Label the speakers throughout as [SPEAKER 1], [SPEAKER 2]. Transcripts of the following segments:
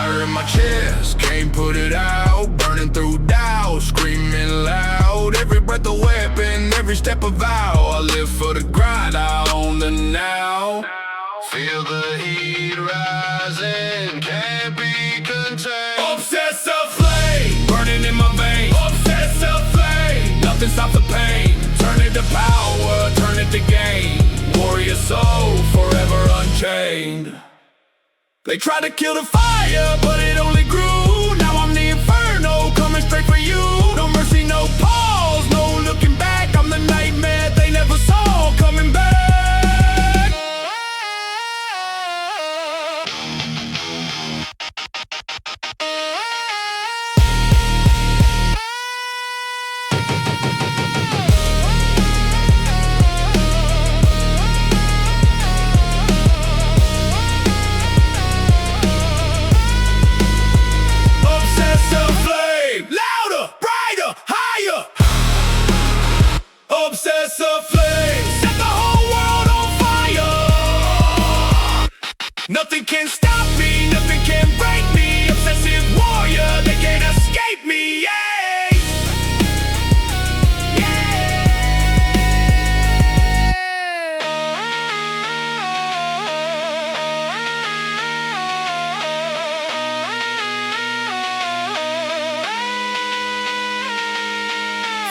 [SPEAKER 1] Fire in my chest, can't put it out. Burning through doubt, screaming loud. Every breath a weapon, every step a vow. I live for the grind, I own the now. Feel the heat rising, can't be contained. Obsessive flame, burning in my veins. Obsessive flame, nothing stops the pain. Turn it to power, turn it to gain. Warrior soul, forever unchained. They tried to kill the fire, but it only grew. Now I'm the inferno, coming straight for you. No mercy, no pause, no looking back. I'm the nightmare they never saw coming back. Obsessive flame, set the whole world on fire. Nothing can stop me, nothing can break me. Obsessive warrior, they can't escape me, yeah.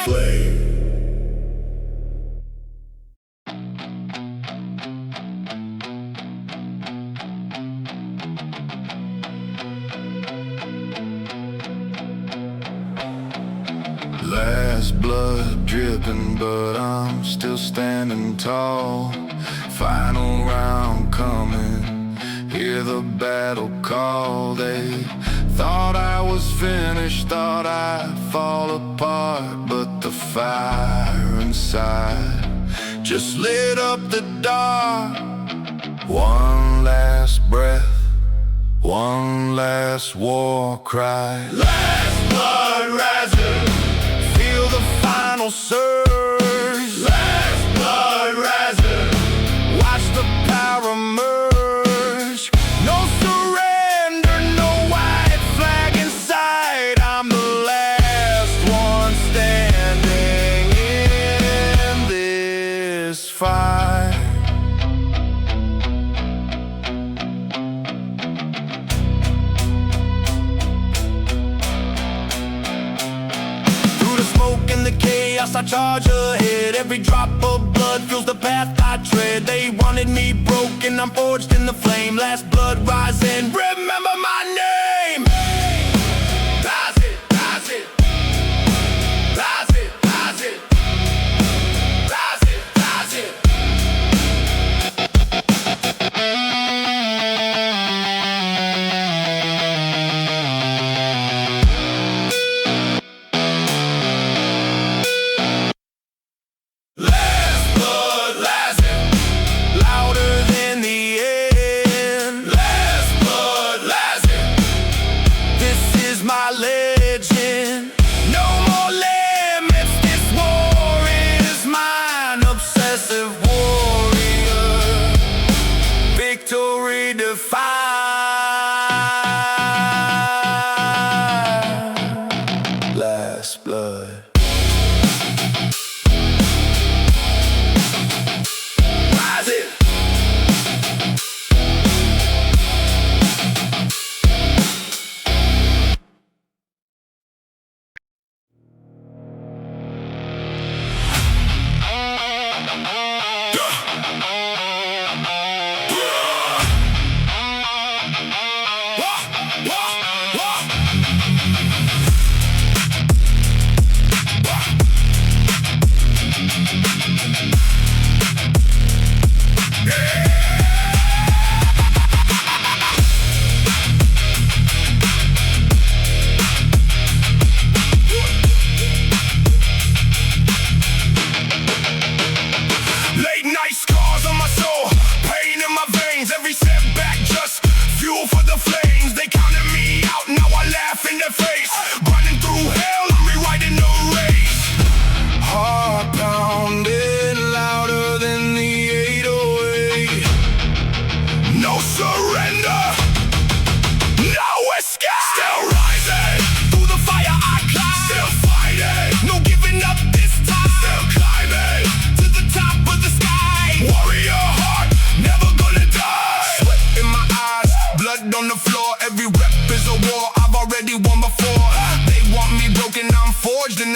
[SPEAKER 1] Flame. Last blood dripping, but I'm still standing tall. Final round coming, hear the battle call. They thought I was finished, thought I'd fall apart, but the fire inside just lit up the dark. One last breath, one last war cry. Last blood rising, feel the final surge. Last blood rising, watch the power emerge. No surrender, no white flag inside. I'm the last one standing in this fight. I charge ahead, every drop of blood fuels the path I tread. They wanted me broken, I'm forged in the flame. Last blood rising, remember my name. Rise it, rise it. Rise it, rise it. Rise it, rise it. Last blood. Rise it.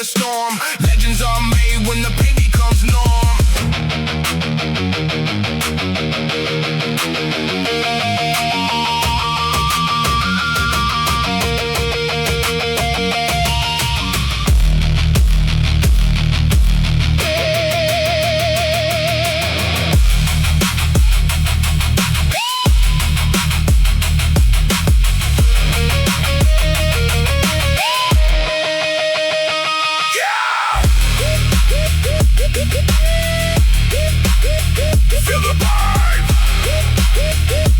[SPEAKER 1] storm. Legends are made when the pain becomes norm. Feel the burn.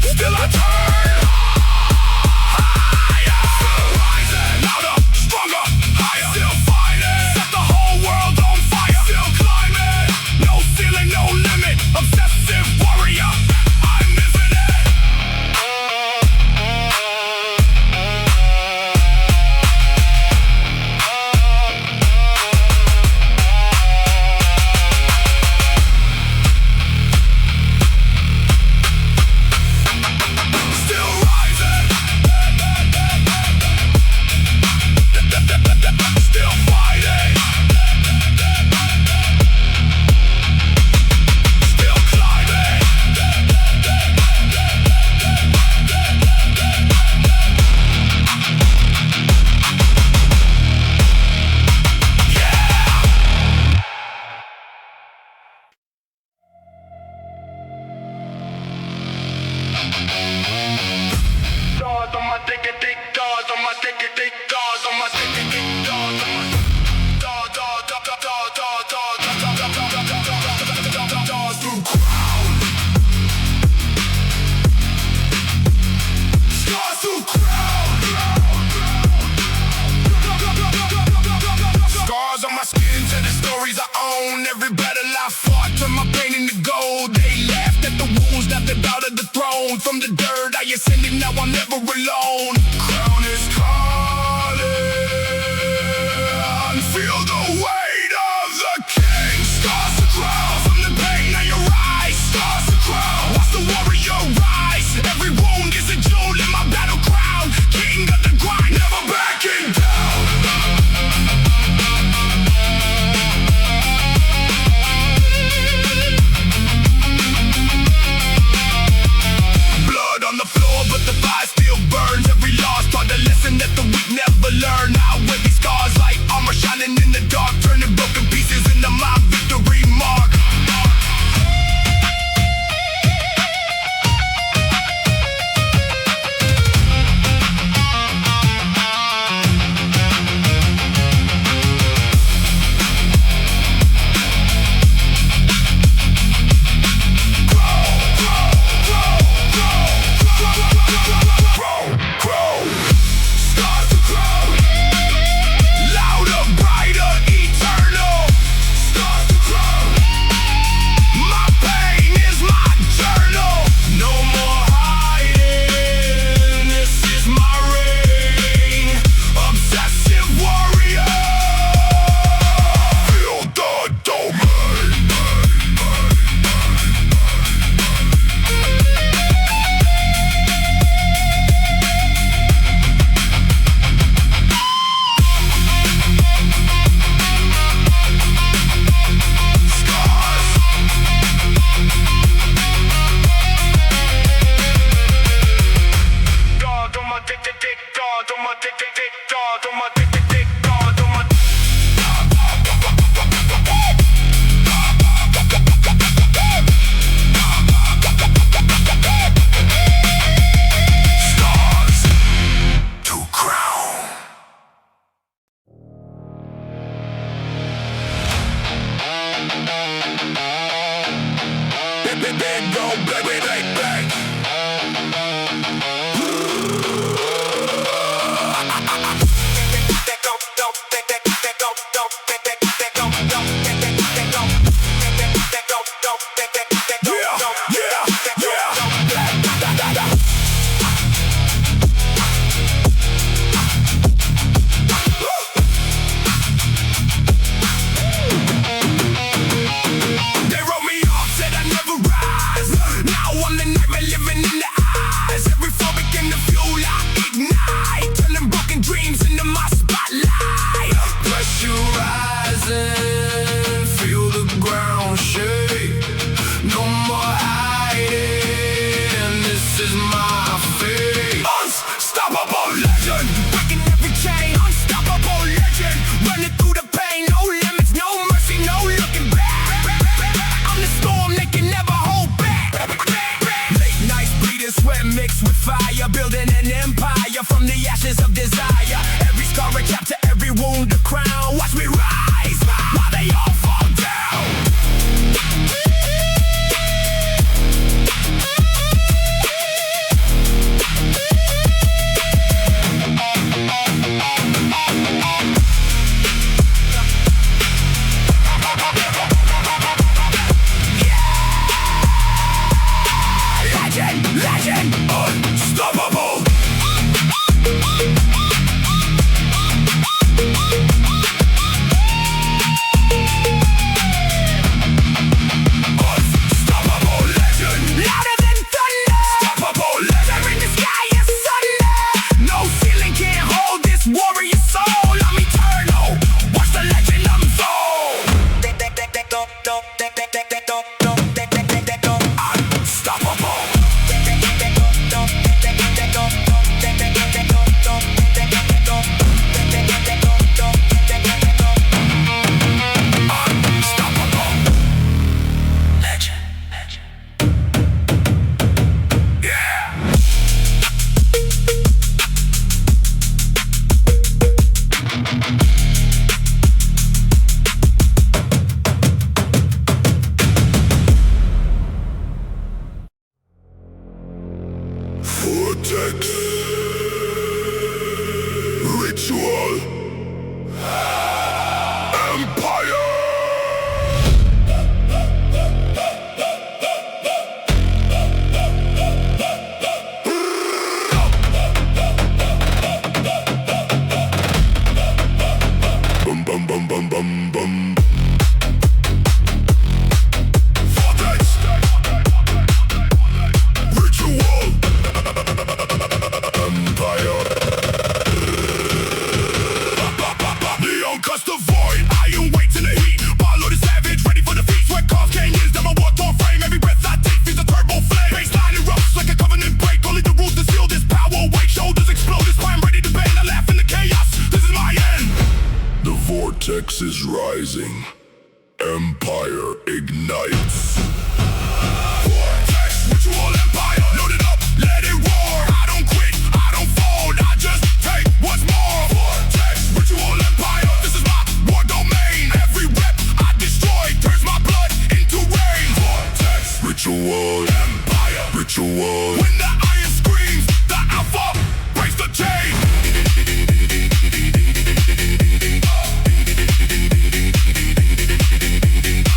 [SPEAKER 1] Still I turn higher. Still rising, louder, stronger, higher. Still fighting, set the whole world on fire. Still climbing, no ceiling, no limit. Obsessive warrior, I'm living it. Stars on my dick, stars on my dick, stars on my dick, stars on my stars through crown. Stars through crown. Scars on my skin tell the stories I own. Every battle I fought turned my pain into gold. They laughed at the wounds, now they bow to the throne. From the dirt I ascended, now I'm never alone. Crown is calling. Feel the weight of the king. Scars the crown. From the pain now you rise. Scars the crown. Watch the warrior rise. Every wound is a jewel in my battle crown. King of the grind, never backing down. On the floor, but the fire still burns. Every loss taught the lesson that the weak never learn. Now with these scars like armor shining in the dark, turning broken pieces into my victory mark. Dreams into my spotlight. Pressurize. they can never hold back. Late nights bleeding sweat mixed with fire, building an empire from the ashes of desire. Every scar a chapter, every wound a crown. Watch me rise while they all fall down. Legend, unstoppable. Unstoppable legend, louder than thunder. Unstoppable legend, in the sky is thunder. No ceiling can hold this warrior soul. I'm eternal. Watch the legend unfold. Unstoppable. Vortex Ritual Empire. Bum bum bum bum bum bum. Vortex Ritual Empire. Neon cuts the void, iron weights in the heat. Follow the savage, ready for defeat. Sweat calls canyons down my war-torn frame. Every breath I take feels a turbo flame. Baseline erupts like a covenant break. Only the rules to seal this power. Weight shoulders explode, this spine ready to bend. I laugh in the chaos, this is my end. The vortex is rising. Empire ignites. Vortex Ritual Empire. Load it up, let it roar. I don't quit, I don't fold, I just take what's more. Vortex Ritual Empire. This is my war domain. Every rep I destroy turns my blood into rain. Vortex Ritual Empire. Ritual. When the iron screams, the alpha breaks the chain.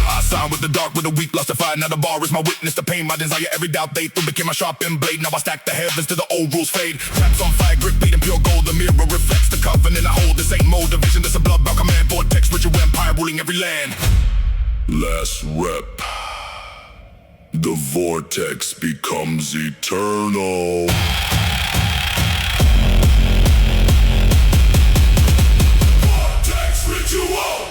[SPEAKER 1] I sign with the dark, with the weak, lost to fight. Now the bar is my witness, the pain, my desire. Every doubt they threw became a sharpened blade. Now I stack the heavens till the old rules fade. Traps on fire, grip bleeding pure gold. The mirror reflects the covenant I hold. This ain't mode division, this a blood-bound command. Vortex Ritual Empire ruling every land. Last rep. The vortex becomes eternal. Vortex Ritual.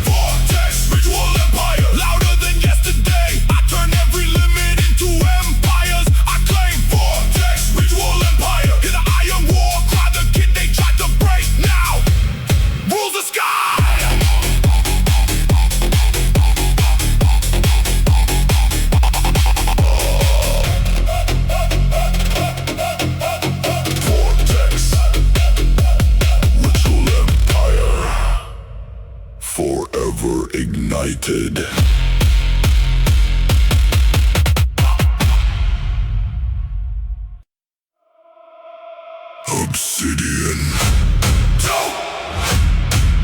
[SPEAKER 1] Vortex Ritual Empire. Louder than yesterday. I turn every limit into empires. I claim Vortex Ritual Empire. Hear the iron war cry, the kid they tried to break now rules the sky. Forever ignited. Obsidian. Choke!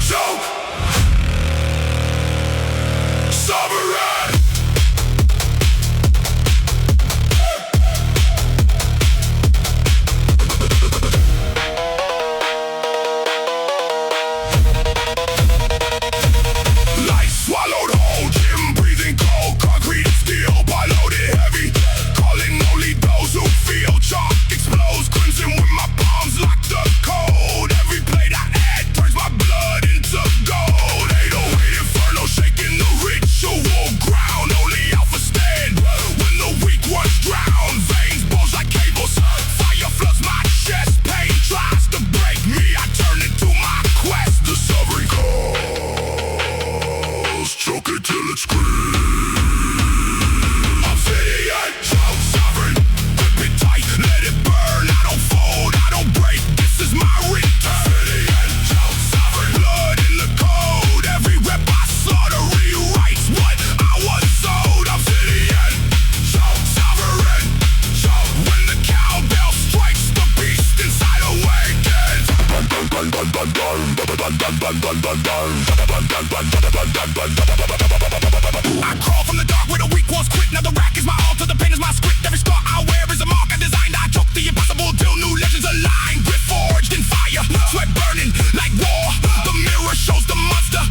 [SPEAKER 1] Choke! Sovereign! Life swallowed whole, gym breathing cold, concrete and steel, piloted heavy, calling only those who feel. Chalk explodes, crimson with my palms lock the code. Every blade I add turns my blood into gold. 808 inferno shaking the ritual. I crawl from the dark where the weak ones quit. Now the rack is my altar, the pain is my script. Every scar I wear is a mark I designed. I choke the impossible till new legends align. Grit forged in fire, sweat burning like war. The mirror shows the monster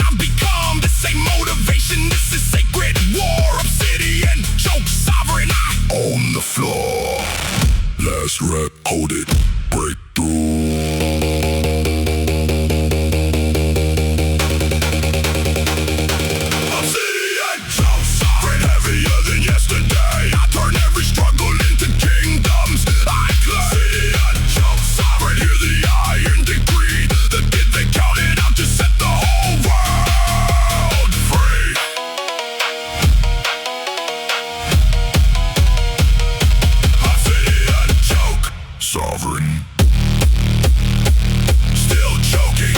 [SPEAKER 1] I've become. This ain't motivation, this is sacred war. Obsidian, choke sovereign, I own the floor. Last rep, hold it, breakthrough. Obsidian, choke sovereign, heavier than yesterday. I turn every struggle into kingdoms. I claim Obsidian, choke sovereign, hear the iron decree. The kid they counted out to set the whole world free. Obsidian, choke sovereign, still choking.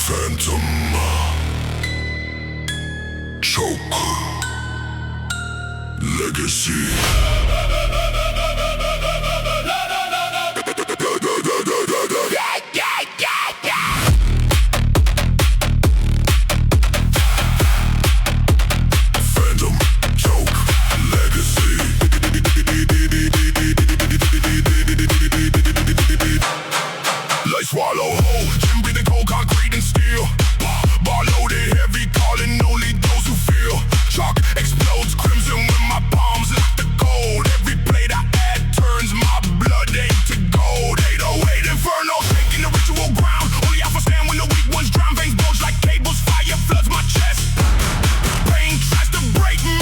[SPEAKER 1] Phantom, choke, legacy. Phantom, choke, legacy. Light swallow whole, gym breathing cold concrete and steel. Bar loaded heavy, calling only those who feel. Chalk explodes crimson when my palms lock the gold. Every blade I add turns my blood into gold. 808 inferno, taking the ritual ground. Only alpha stand when the weak ones drown. Veins bulge like cables, fire floods my chest. Pain tries to break me.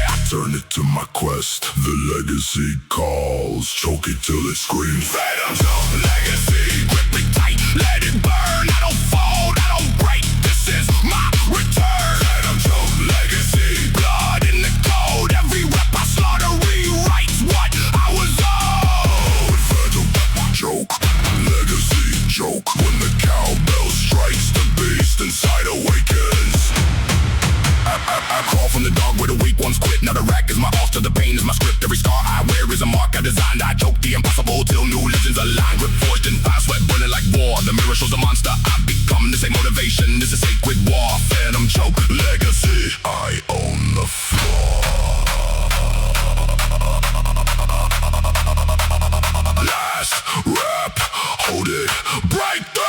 [SPEAKER 1] I turn it to my quest. The legacy calls, choke it till it screams. Phantom choke, legacy, grip it tight, let it burn. I don't fold, I don't break. This is my return. Phantom choke, legacy, blood in the code. Every rep I slaughter rewrites what I was owed. Phantom choke, legacy choke. When the cowbell strikes, the beast inside awakens. I crawl from the dark where the weak ones quit. Now the rack is my altar, the pain is my script. Every scar I wear is a mark I designed. I choke the impossible till new legends align. Grip forged in fire, sweat burning like war. The mirror shows the monster I've become. This ain't motivation, this is sacred war. Phantom choke, legacy, I own the floor. Last rep, hold it, breakthrough.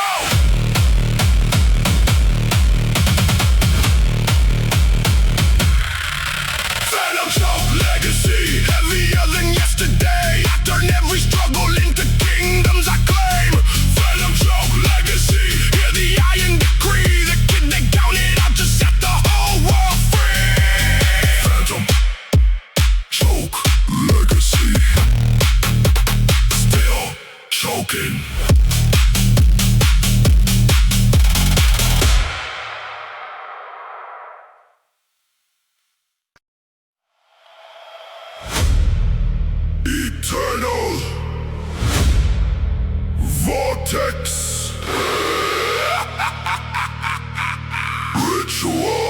[SPEAKER 1] Phantom choke, legacy, heavier than yesterday. I turn every struggle into kingdoms I claim. Phantom choke, legacy, hear the iron decree. The kid they counted out to set the whole world free. Phantom choke, legacy, still choking. Eternal Vortex Ritual.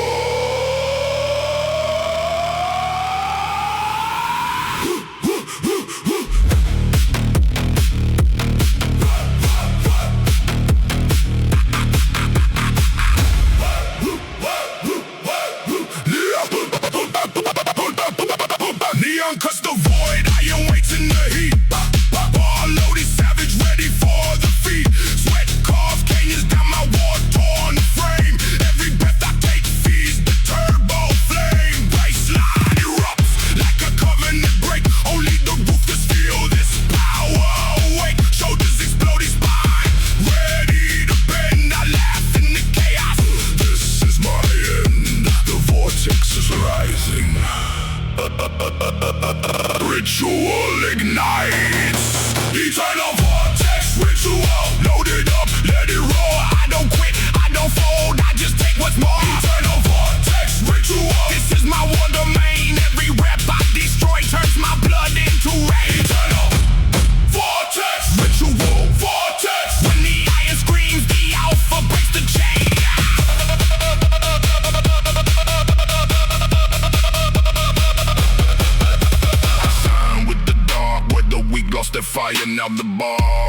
[SPEAKER 1] Neon cuts the void, iron weights in the heat. Bar loaded, savage, ready for the feat. Sweat carves canyons down my war-torn frame. Every breath I take feeds the turbo flame. Baseline erupts like a covenant break. Only the ruthless feel this power awake. Shoulders exploding, spine ready to bend. I laugh in the chaos. This is my end. The vortex is rising. Ritual ignites. Eternal vortex ritual. Loaded up, let it roll. I don't quit, I don't fold. I just take what's more. Eternal vortex ritual. This is my war domain. Every rep I destroy turns my blood into rain. Eternal vortex ritual. Vortex. When the iron screams, the alpha breaks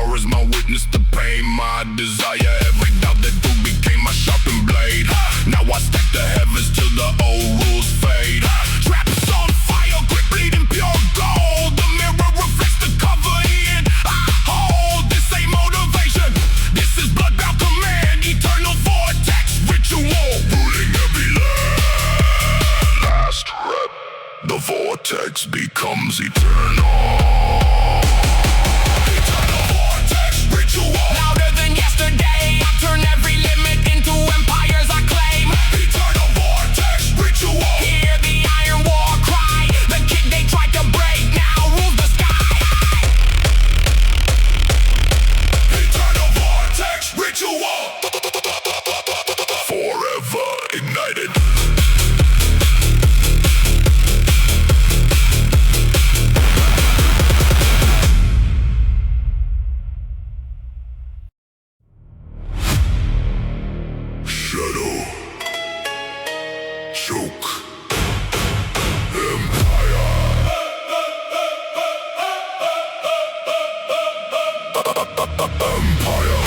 [SPEAKER 1] bar is my witness to pain. My desire, every doubt that do became my sharpened blade. Now I stack the heavens till the old rules fade. Traps on fire, grip bleeding pure gold. The mirror reflects the cover in I hold. This ain't motivation, this is bloodbound command. Eternal vortex ritual, ruling every land. Last rep, the vortex becomes eternal. Eternal vortex ritual, louder than yesterday. I turn every limit into empires I claim. Eternal vortex ritual, hear the iron war cry. The kid they tried to break now rules the sky. Eternal vortex ritual, forever ignited. Shadow, choke, empire. Empire.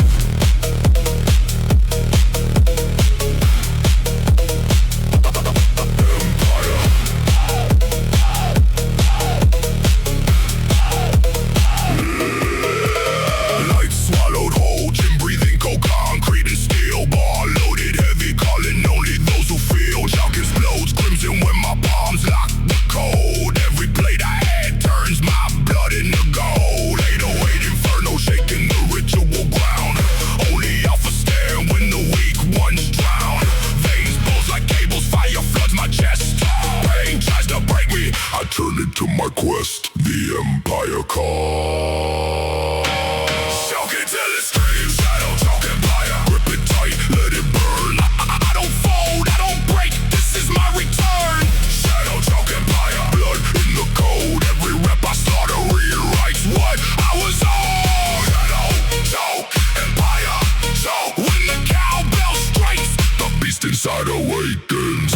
[SPEAKER 1] Light swallowed whole, gym breathing cold concrete and steel. Bar loaded heavy, calling only those who feel. Chalk explodes, crimson when my palms lock the code. Every blade I add turns my blood into gold. 808 inferno shaking the ritual ground. Only alpha stand when the weak ones drown. Veins bulge like cables, fire floods my chest. Pain tries to break me, I turn it to my quest. The empire calls. Shock it till it screams, shadow chalk empire. Grip it tight, let it burn. I don't fold, I don't break, this is my return. Shadow chalk empire, blood in the code. Every rep I slaughter rewrites what I was on. Shadow chalk empire, choke. When the cowbell strikes, the beast inside awakens.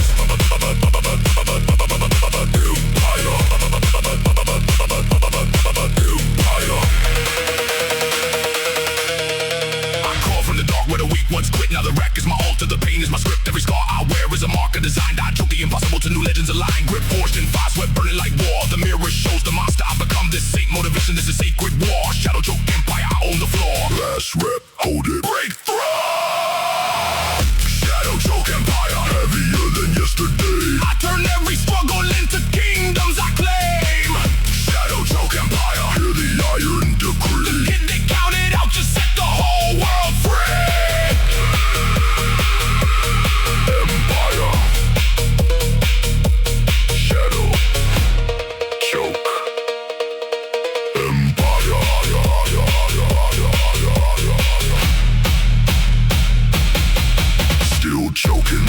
[SPEAKER 1] I call from the dark where the weak ones quit. Now the wreck is my altar, the pain is my script. Every scar I wear is a marker designed. I choke the impossible to new legends align. Grip forged in fire, sweat burning like war. The mirror shows the monster I become. This ain't motivation, this is sacred war. Shadow choke empire, I own the floor. Last rep, hold it, break through. Shadow choke empire, heavier than yesterday. I turn every struggle into kingdoms I claim. Shadow choke empire, hear the iron decree. The kid they counted out just set the whole world free. Empire, shadow choke empire. Still choking.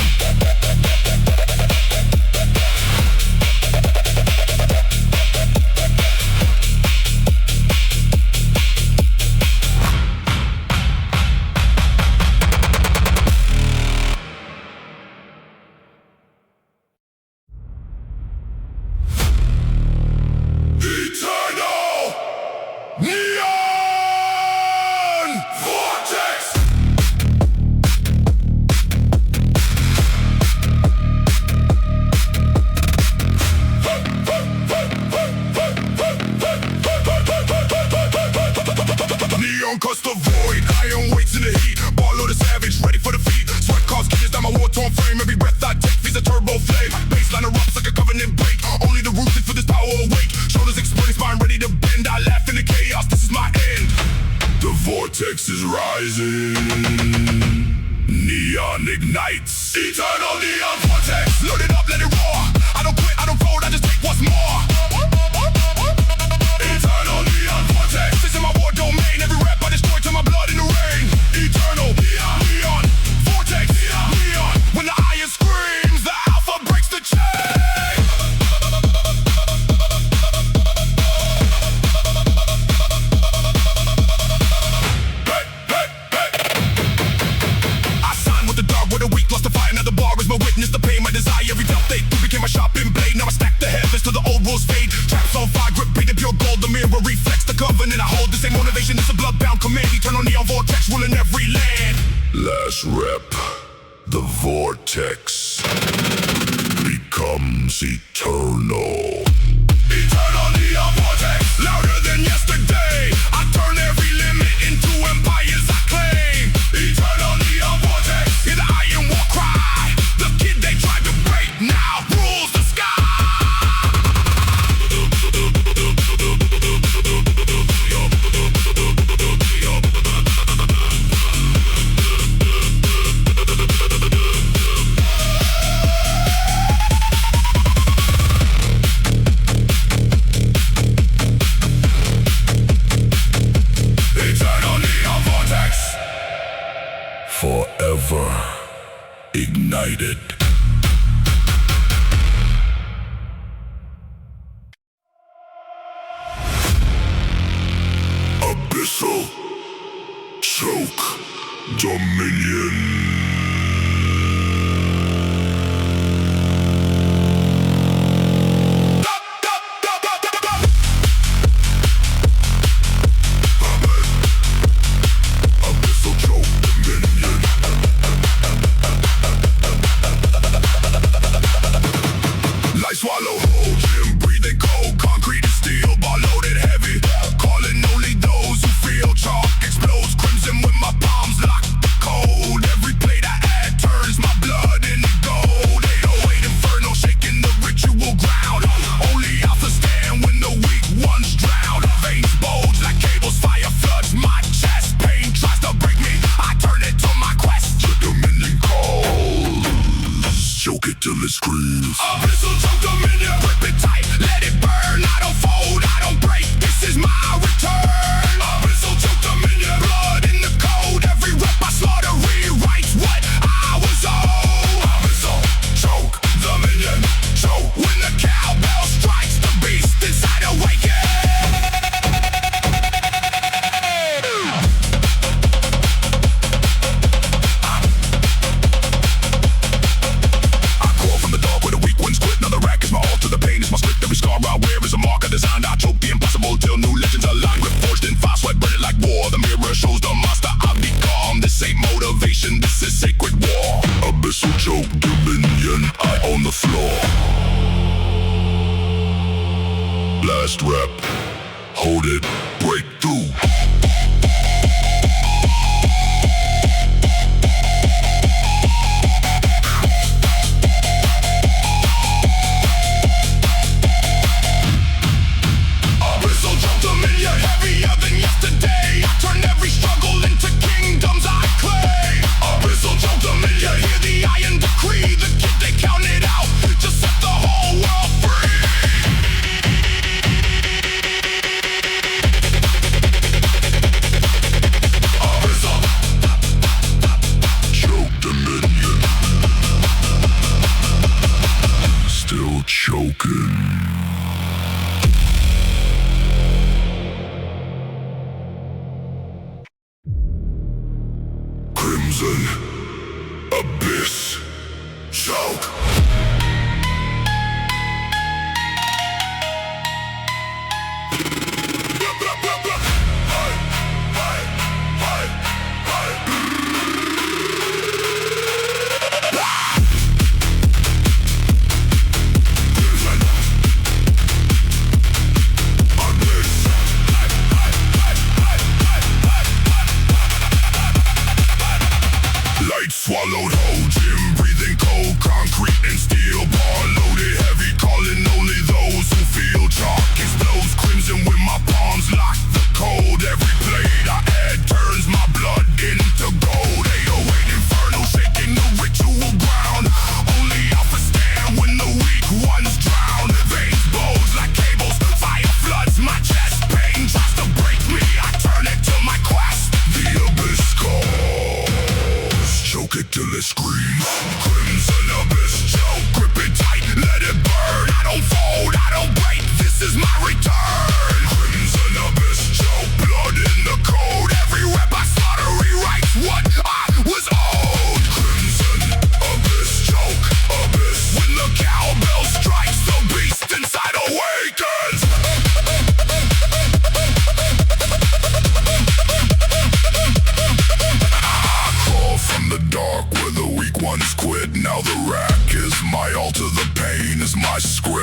[SPEAKER 1] Eternal neon vortex. Neon cuts the void, iron weights in the heat. Ball of the savage, ready for defeat. Sweat cause kisses down my war-torn frame. Every breath I take feeds a turbo flame. Baseline erupts like a covenant break. Only the rooted for this power awake. Shoulders explain, spine ready to bend. I laugh in the chaos, this is my end. The vortex is rising. Neon ignites. Eternal neon vortex. Load it up, let it roar. I don't quit, I don't fold, I just take what's more. Eternal neon vortex. This is my war domain. Every rep I destroy till my blood in the rain. Eternal neon vortex. Neon. When the iron screams, the alpha breaks the chain. Hey, hey, hey. I sign with the dark, where the weak lost the fight. Another bar is my witness, the pain, my desire. Every doubt they do became my sharpened blade. Now I stack the heavens till the old rules fade. command, eternal neon vortex ruling every land. Last rep, the vortex becomes eternal. Eternal neon vortex, louder than yesterday. I turn every limit into empires I claim. Eternal neon vortex, hear the iron war cry. The kid they tried to break now rules the sky. Forever ignited. Abyssal choke dominion. Swallow, hold him, breathing cold, concrete and steel, bar loaded heavy, calling only those who feel chalk explodes, crimson with my palms locked the cold, every blade I add turns my blood into gold, 808 inferno shaking the ritual ground, only alpha stand when the weak ones drown, veins bulge like cables, fire floods my chest, pain tries to break me, I turn it to my quest, the dominion calls, choke it till it screams. Abyssal choke dominion, grip it tight, let it burn. I don't fold, I don't break, this is my return. Abyssal choke dominion, blood in the code. Every rep I slaughter rewrites what I was owed. Abyssal choke dominion, choke when the cowbell strikes, the beast inside awakens. Designed, I choke the impossible till new legends align. Grip forged in fire, sweat burning like war. The mirror shows the monster I've become. This ain't motivation, this is sacred war. Abyssal choke dominion, I own the floor. Last rep, hold it, break through. Crimson Abyss choke. Swallowed whole, gym breathing cold, concrete and steel, bar loaded heavy, calling only those who feel chalk explodes, crimson with my palms lock the code, every blade I add turns my blood into gold, 808 inferno shaking the ritual ground, only alpha stand when the weak ones drown, veins bulge like cables, fire floods my chest, pain tries to break me, I turn it to my quest, the abyss calls. Choke it till it screams. Crimson Abyss choke, grip it tight, let it burn. I don't fold, I don't break, this is my return. Crimson Abyss choke, blood in the code. Every rep I slaughter rewrites what I was owed. Crimson Abyss choke, abyss. When the cowbell strikes, the beast inside awakens. I scream.